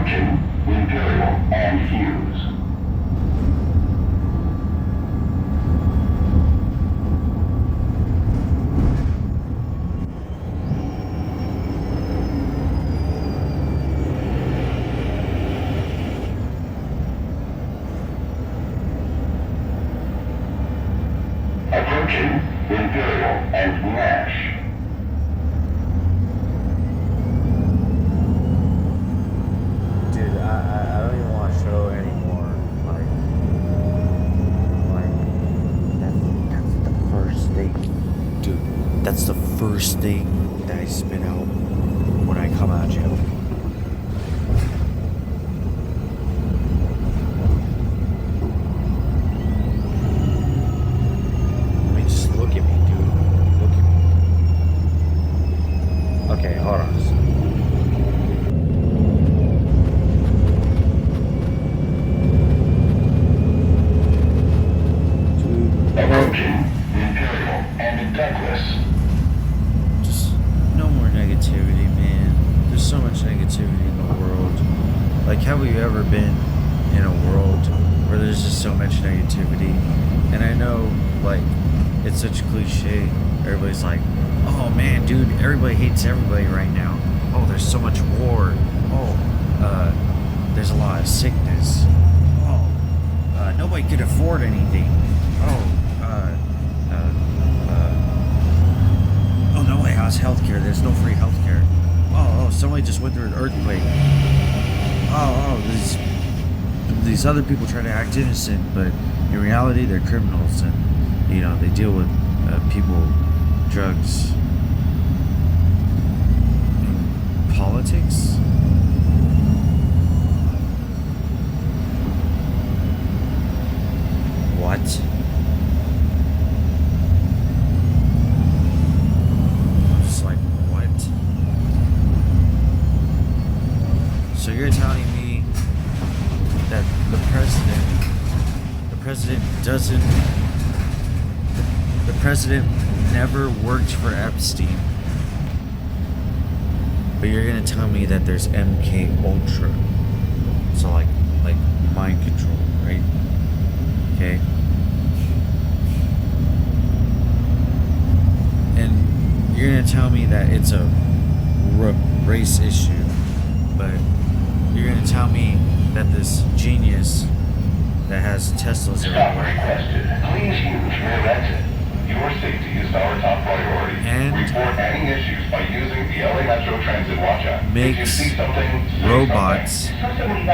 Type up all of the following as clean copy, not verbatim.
Attention, Imperial and Hughes. Attention, Imperial and Nash. Dude, I don't even want to show anymore. That's the first thing. Dude, that's the first thing that I spit out when I come out of jail. Look at me, dude. Look at me. Okay, hold on. Approaching Imperial and Douglas. Just no more negativity, man. There's so much negativity in the world. Like, have we ever been in a world where there's just so much negativity? And I know, like, it's such a cliche. Everybody's like, oh man, dude, everybody hates everybody right now. Oh, there's so much war. Oh, there's a lot of sickness. Oh, nobody could afford anything. Oh, nobody has healthcare. There's no free healthcare. Oh, somebody just went through an earthquake. These other people try to act innocent, but in reality, they're criminals, and you know, they deal with people, drugs, politics. What? I'm just like, what? So you're telling me that the president never worked for Epstein, but you're gonna tell me that there's MK Ultra, so like mind control, right? Okay. And you're gonna tell me that it's a race issue, but you're gonna tell me that this genius that has Teslas everywhere. Please use rear exit. Your safety is our top priority. And report any issues by using the LA Metro Transit Watch app. Makes if you see something, robots and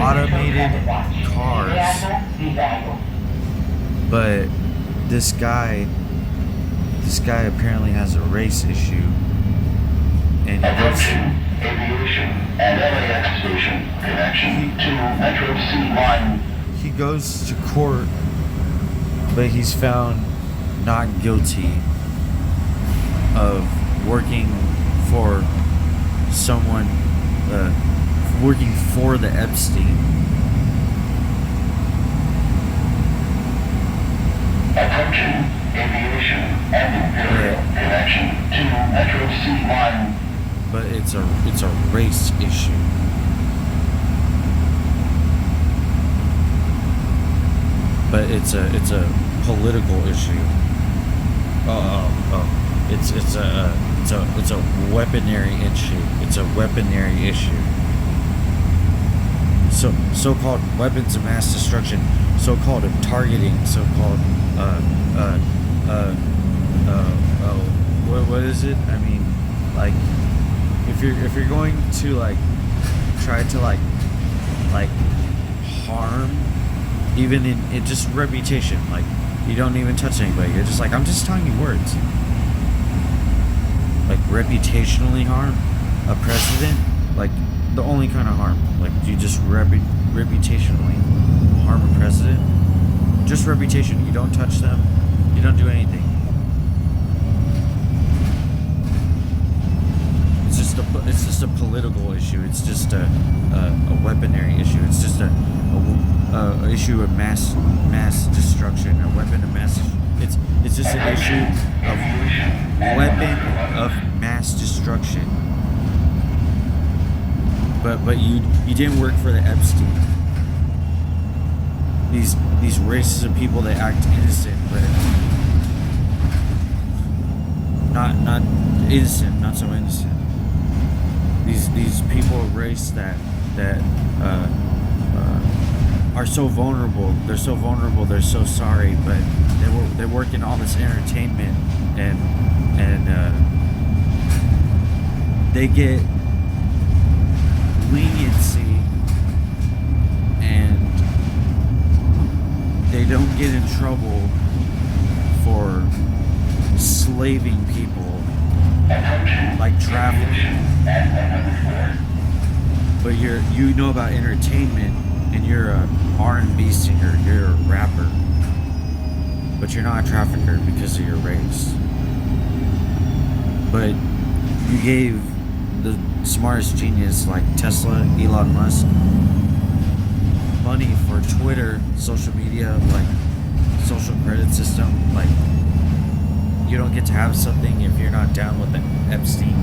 automated cars. But this guy apparently has a race issue, and he goes aviation and LAX station connection to Metro C1. He goes to court, but he's found not guilty of working for someone, working for the Epstein. Attention, aviation and Imperial connection to Metro C1. But it's a race issue. But it's a political issue. It's a weaponary issue. It's a weaponary issue. So-called weapons of mass destruction, so-called targeting, so-called what is it? I mean, like, if you're going to like try to like harm, even in just reputation, like you don't even touch anybody, you're just like, I'm just telling you words, like reputationally harm a president, like the only kind of harm, like you just reputationally harm a president, just reputation. You don't touch them, you don't do anything. It's just a political issue. It's just a weaponary issue. It's just a issue of mass destruction, a weapon of mass. It's just an issue weapon of mass destruction. But you didn't work for the Epstein. These races of people that act innocent, but not innocent, not so innocent. These people of race that are so vulnerable. They're so vulnerable. They're so sorry, but they work in all this entertainment and they get leniency and they don't get in trouble for slaving people like trafficking. But you know about entertainment and you're a R&B singer, you're a rapper, but you're not a trafficker because of your race. But you gave the smartest genius like Tesla, Elon Musk, money for Twitter, social media, like social credit system. Like, you don't get to have something if you're not down with the Epstein.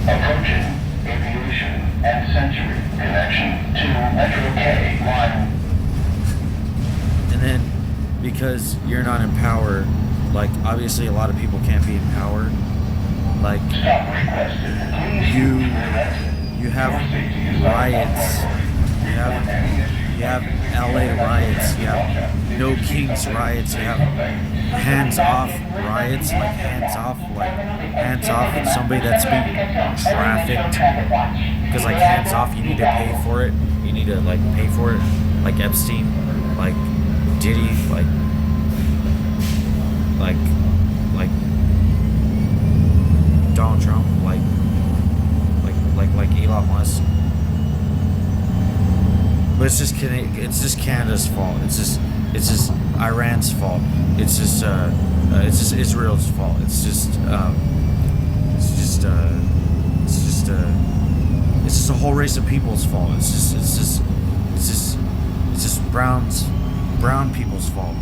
Approaching aviation and Century connection to Metro K line. And then, because you're not in power, like obviously a lot of people can't be in power. Like you have riots, you have LA riots, you have No Kings riots, you have hands off riots, like hands off with somebody that's being trafficked. Because like hands off, you need to pay for it. You need to like pay for it, like Epstein, like Diddy, like Donald Trump, like Elon Musk. But it's just Canada's fault. It's just Iran's fault. It's just Israel's fault. It's just a whole race of people's fault. It's just brown people's fault.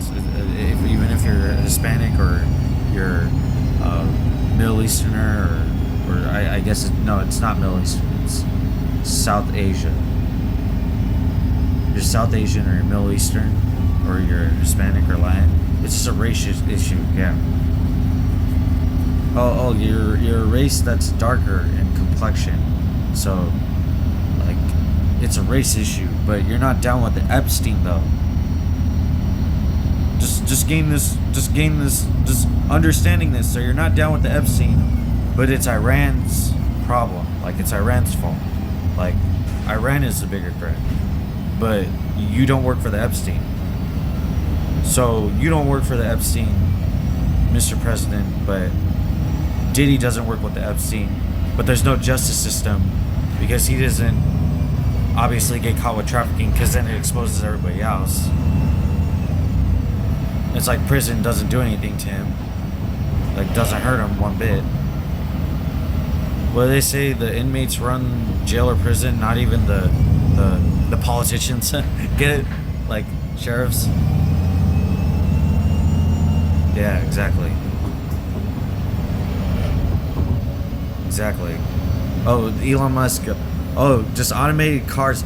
Even if you're Hispanic or you're Middle Easterner or I guess it's not Middle Eastern. It's South Asia. You're South Asian or you're Middle Eastern or you're Hispanic or Latin. It's just a race issue. Yeah. Oh, you're a race that's darker in complexion. So, like, it's a race issue, but you're not down with the Epstein though. Just understanding this. So you're not down with the Epstein, but it's Iran's problem. Like, it's Iran's fault. Like, Iran is the bigger threat, but you don't work for the Epstein. So you don't work for the Epstein, Mr. President, but Diddy doesn't work with the Epstein, but there's no justice system because he doesn't obviously get caught with trafficking, because then it exposes everybody else. It's like prison doesn't do anything to him, like doesn't hurt him one bit. What do they say? The inmates run jail or prison, not even the politicians. Get it? Like sheriffs. Yeah, exactly. Exactly. Oh, Elon Musk. Oh, just automated cars,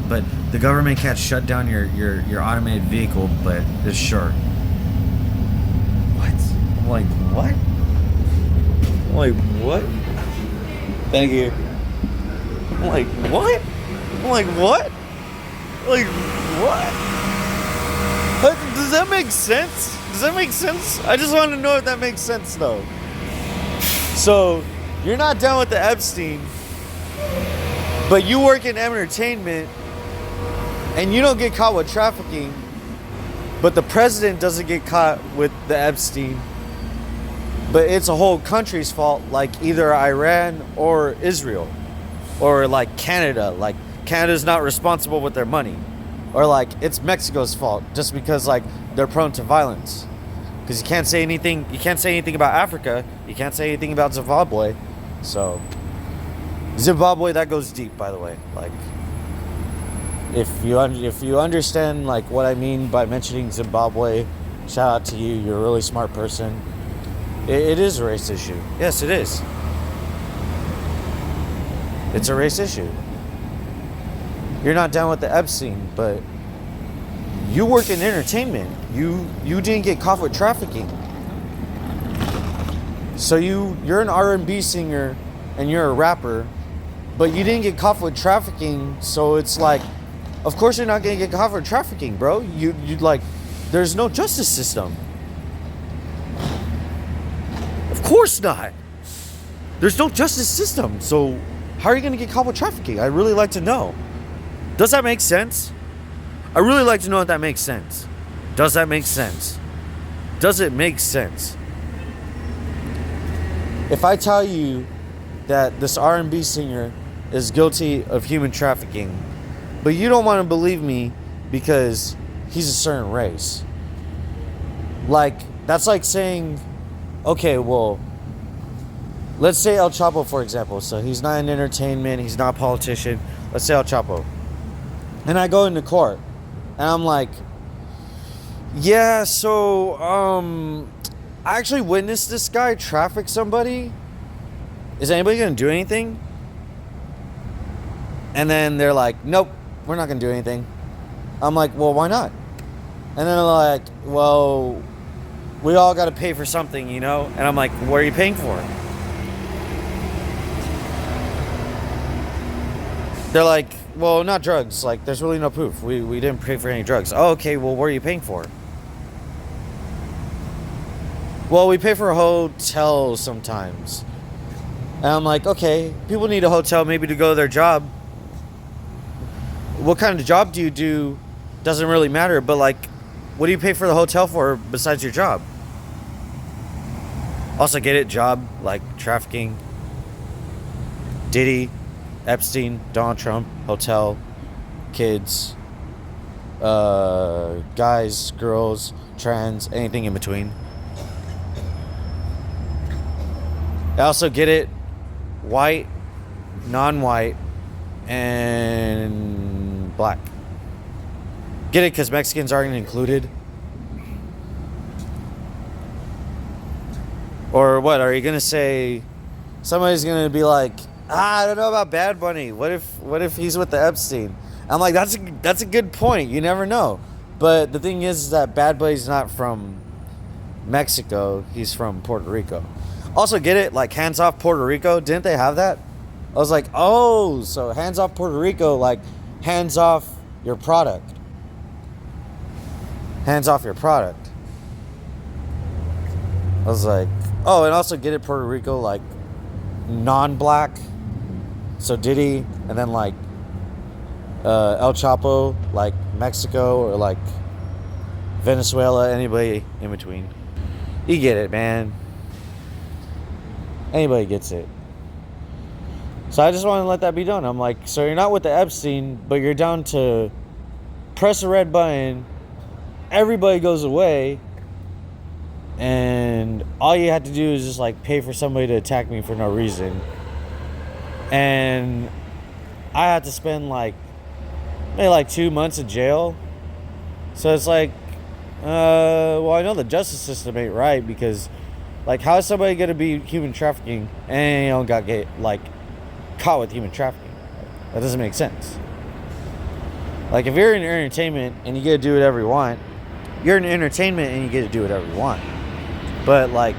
but the government can't shut down your automated vehicle, but it's sure. What? I'm like, what? I'm like, what? Thank you. I'm like, what? I'm like, what? Like, what? Does that make sense? Does that make sense? I just want to know if that makes sense, though. So, you're not down with the Epstein, but you work in entertainment, and you don't get caught with trafficking, but the president doesn't get caught with the Epstein, but it's a whole country's fault, like either Iran or Israel, or like Canada. Like, Canada's not responsible with their money. Or like it's Mexico's fault just because like they're prone to violence. Because you can't say anything about Africa. You can't say anything about Zimbabwe. So Zimbabwe, that goes deep, by the way. Like, if you understand like what I mean by mentioning Zimbabwe, Shout out to you. You're a really smart person. It is a race issue. Yes, it is. It's a race issue. You're not down with the Epstein, but you work in entertainment. You didn't get caught with trafficking. So you're an R&B singer and you're a rapper, but you didn't get caught with trafficking. So it's like, of course you're not gonna get caught with trafficking, bro. You like, there's no justice system. Of course not. There's no justice system. So how are you gonna get caught with trafficking? I'd really like to know. Does that make sense? I really like to know if that makes sense. Does that make sense? Does it make sense? If I tell you that this R&B singer is guilty of human trafficking, but you don't want to believe me because he's a certain race. Like, that's like saying, okay, well, let's say El Chapo, for example. So he's not in entertainment, he's not a politician. Let's say El Chapo. And I go into court, and I'm like, yeah, so, I actually witnessed this guy traffic somebody. Is anybody going to do anything? And then they're like, nope, we're not going to do anything. I'm like, well, why not? And then they're like, well, we all got to pay for something, you know? And I'm like, what are you paying for? They're like, well, not drugs. Like, there's really no proof. We didn't pay for any drugs. Oh, okay, well, what are you paying for? Well, we pay for hotels sometimes. And I'm like, okay, people need a hotel maybe to go to their job. What kind of job do you do doesn't really matter, but like, what do you pay for the hotel for besides your job? Also, get it? Job, like trafficking, Diddy, Epstein, Donald Trump, hotel, kids, guys, girls, trans, anything in between. I also get it, white, non-white, and black. Get it because Mexicans aren't included? Or what, are you going to say, somebody's going to be like, I don't know about Bad Bunny. What if he's with the Epstein? I'm like, that's a good point. You never know. But the thing is that Bad Bunny's not from Mexico. He's from Puerto Rico. Also, get it? Like, hands off Puerto Rico. Didn't they have that? I was like, oh, so hands off Puerto Rico, like, hands off your product. Hands off your product. I was like, oh, and also get it, Puerto Rico, like, non-black. So Diddy, and then, like, El Chapo, like, Mexico, or, like, Venezuela, anybody in between. You get it, man. Anybody gets it. So I just want to let that be done. I'm like, so you're not with the Epstein, but you're down to press a red button, everybody goes away, and all you had to do is just like pay for somebody to attack me for no reason. And I had to spend like maybe like 2 months in jail. So it's like, well, I know the justice system ain't right, because like, how is somebody gonna be human trafficking and you don't get like caught with human trafficking? That doesn't make sense. Like, if you're in entertainment and you get to do whatever you want, you're in entertainment and you get to do whatever you want. But like,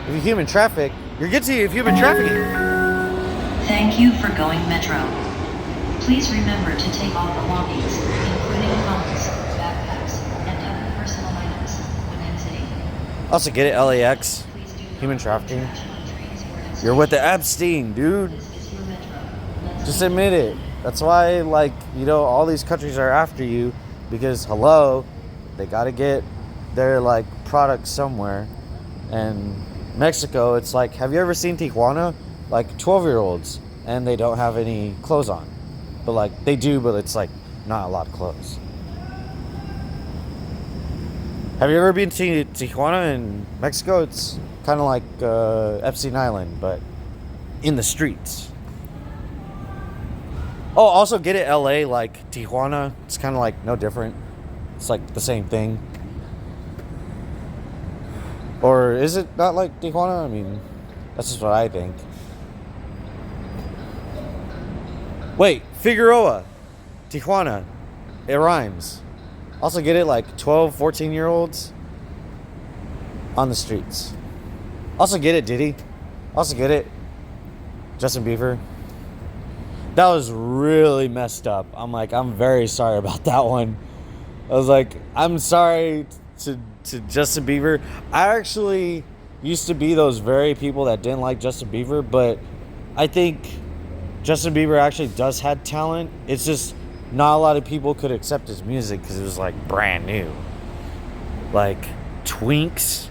if you human traffic, you're guilty of human trafficking. Thank you for going Metro. Please remember to take all belongings, including phones, backpacks, and other personal items when exiting. Also, get it? LAX. Human trafficking. You're with the Epstein, dude. Just admit it. That's why, like, you know, all these countries are after you, because, hello, they got to get their, like, product somewhere. And Mexico, it's like, have you ever seen Tijuana? Like, 12-year-olds, and they don't have any clothes on. But, like, they do, but it's, like, not a lot of clothes. Have you ever been to Tijuana in Mexico? It's kind of like Epstein Island, but in the streets. Oh, also get it, LA, like Tijuana. It's kind of like no different. It's like the same thing. Or is it not like Tijuana? I mean, that's just what I think. Wait, Figueroa, Tijuana. It rhymes. Also get it, like 12, 14-year-olds on the streets. Also get it, Diddy. Also get it, Justin Bieber. That was really messed up. I'm very sorry about that one. I was like, I'm sorry to Justin Bieber. I actually used to be those very people that didn't like Justin Bieber, but I think Justin Bieber actually does have talent. It's just not a lot of people could accept his music because it was like brand new. Like twinks,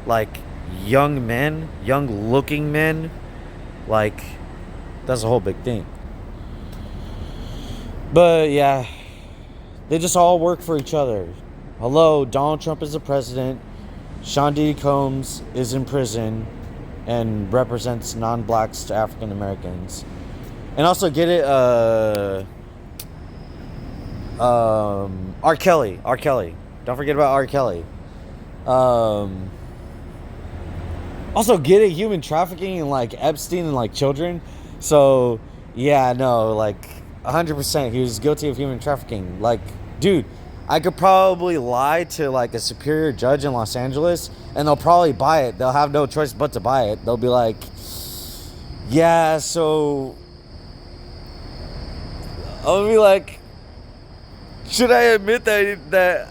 like young men, young looking men, like that's a whole big thing. But yeah, they just all work for each other. Hello, Donald Trump is the president. Sean Diddy Combs is in prison and represents non-blacks to African Americans. And also get it, R. Kelly. Don't forget about R. Kelly. Also get it, human trafficking and like Epstein and like children. So yeah, no, like 100% he was guilty of human trafficking. Like, dude, I could probably lie to like a superior judge in Los Angeles and they'll probably buy it. They'll have no choice but to buy it. They'll be like, yeah, so I'll be like, should I admit that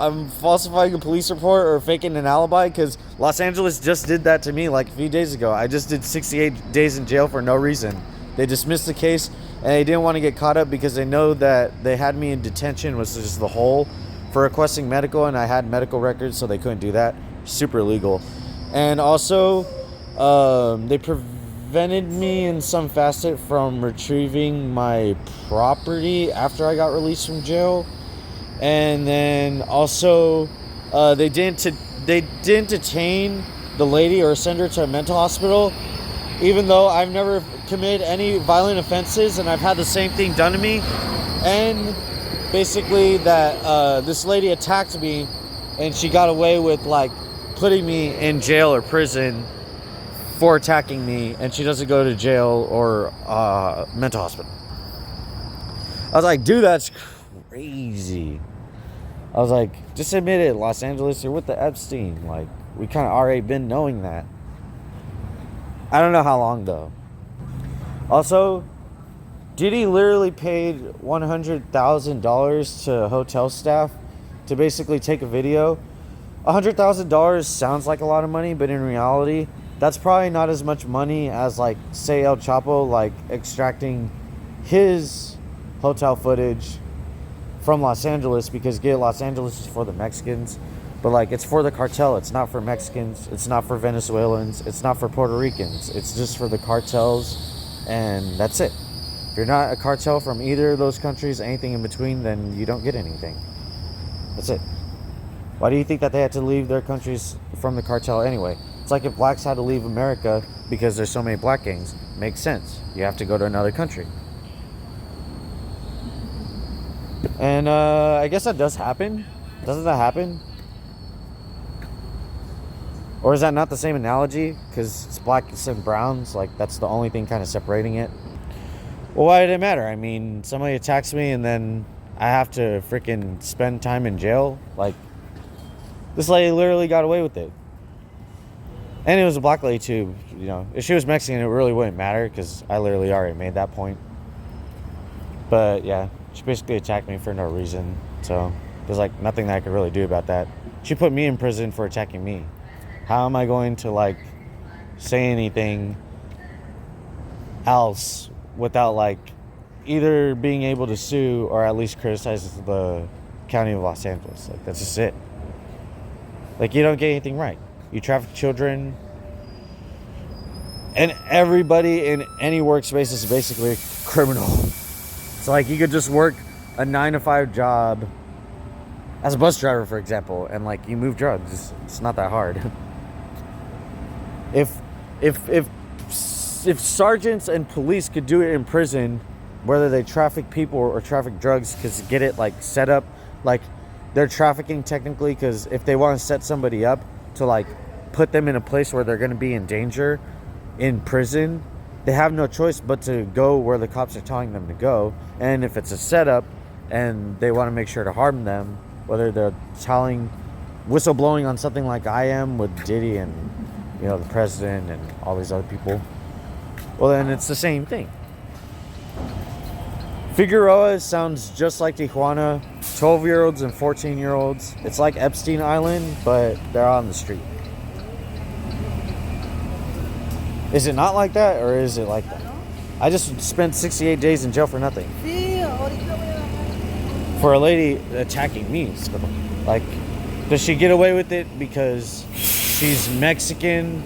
I'm falsifying a police report or faking an alibi? Because Los Angeles just did that to me like a few days ago. I just did 68 days in jail for no reason. They dismissed the case and they didn't want to get caught up because they know that they had me in detention, was just the whole, for requesting medical, and I had medical records, so they couldn't do that. Super illegal. And also, they prevented me in some facet from retrieving my property after I got released from jail. And then also, they didn't detain the lady or send her to a mental hospital, even though I've never committed any violent offenses and I've had the same thing done to me. And basically that this lady attacked me and she got away with like putting me in jail or prison for attacking me, and she doesn't go to jail or mental hospital. I was like, dude, that's crazy. I was like, just admit it, Los Angeles, you're with the Epstein. Like, we kind of already been knowing that. I don't know how long though. Also, Diddy literally paid $100,000 to hotel staff to basically take a video. $100,000 sounds like a lot of money, but in reality, that's probably not as much money as, like, say El Chapo, like, extracting his hotel footage from Los Angeles, because Los Angeles is for the Mexicans, but, like, it's for the cartel. It's not for Mexicans. It's not for Venezuelans. It's not for Puerto Ricans. It's just for the cartels, and that's it. If you're not a cartel from either of those countries, anything in between, then you don't get anything. That's it. Why do you think that they had to leave their countries from the cartel anyway? It's like if blacks had to leave America because there's so many black gangs. Makes sense. You have to go to another country. And I guess that does happen. Doesn't that happen? Or is that not the same analogy? Because it's blacks and browns. Like, that's the only thing kind of separating it. Well, why did it matter? I mean, somebody attacks me and then I have to freaking spend time in jail. Like, this lady literally got away with it. And it was a black lady too, you know. If she was Mexican, it really wouldn't matter because I literally already made that point. But yeah, she basically attacked me for no reason. So there's like nothing that I could really do about that. She put me in prison for attacking me. How am I going to like say anything else without like either being able to sue or at least criticize the county of Los Angeles? Like, that's just it. Like, you don't get anything right. You traffic children, and everybody in any workspace is basically a criminal. So like, you could just work a 9-to-5 job as a bus driver, for example, and like, you move drugs. It's not that hard. If sergeants and police could do it in prison, whether they traffic people or traffic drugs, because get it like set up, like they're trafficking technically, because if they want to set somebody up to like put them in a place where they're going to be in danger in prison, they have no choice but to go where the cops are telling them to go. And if it's a setup and they want to make sure to harm them, whether they're whistleblowing on something like I am with Diddy and, you know, the president and all these other people, well, then it's the same thing. Figueroa sounds just like Tijuana. 12-year-olds and 14-year-olds. It's like Epstein Island, but they're on the street. Is it not like that, or is it like that? I just spent 68 days in jail for nothing. For a lady attacking me. Like, does she get away with it because she's Mexican?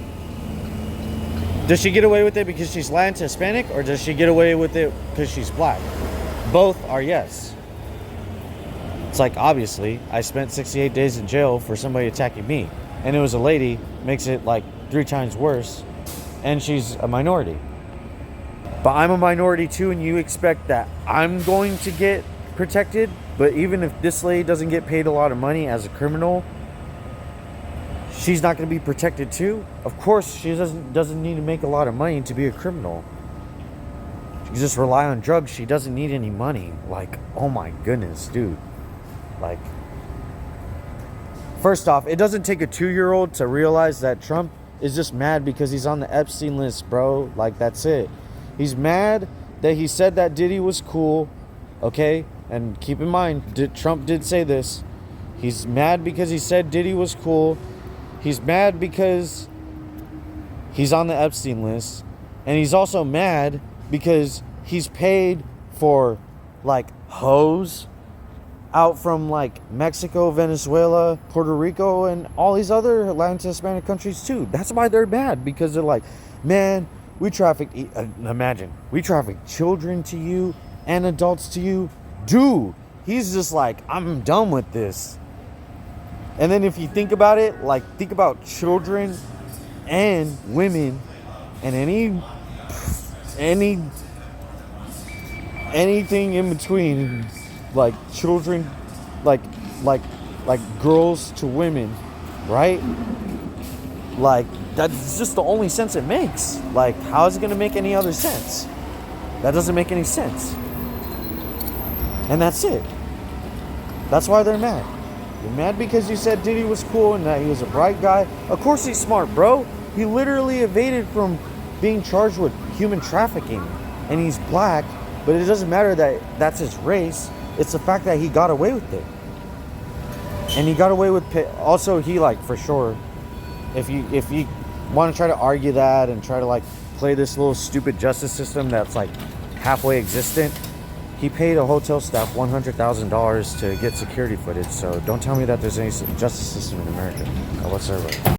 Does she get away with it because she's Latin Hispanic, or does she get away with it because she's black? Both are yes. It's like, obviously, I spent 68 days in jail for somebody attacking me, and it was a lady. Makes it like 3 times worse, and she's a minority. But I'm a minority too, and you expect that I'm going to get protected. But even if this lady doesn't get paid a lot of money as a criminal, she's not going to be protected too. Of course, she doesn't need to make a lot of money to be a criminal. She can just rely on drugs. She doesn't need any money. Like, oh my goodness, dude. Like, first off, it doesn't take a 2-year-old to realize that Trump is just mad because he's on the Epstein list, bro. Like, that's it. He's mad that he said that Diddy was cool, okay? And keep in mind, Trump did say this. He's mad because he said Diddy was cool. He's mad because he's on the Epstein list. And he's also mad because he's paid for, like, hoes out from, like, Mexico, Venezuela, Puerto Rico, and all these other Latin Hispanic countries too. That's why they're mad, because they're like, man, we traffic children to you and adults to you. Dude, he's just like, I'm done with this. And then if you think about it, like, think about children and women and anything in between, like children, like girls to women, right? Like, that's just the only sense it makes. Like, how is it going to make any other sense? That doesn't make any sense. And that's it. That's why they're mad. You're mad because you said Diddy was cool and that he was a bright guy. Of course he's smart, bro. He literally evaded from being charged with human trafficking. And he's black, but it doesn't matter that that's his race. It's the fact that he got away with it. And he got away with also, he, like, for sure, if you want to try to argue that and try to, like, play this little stupid justice system that's, like, halfway existent, he paid a hotel staff $100,000 to get security footage. So don't tell me that there's any justice system in America whatsoever.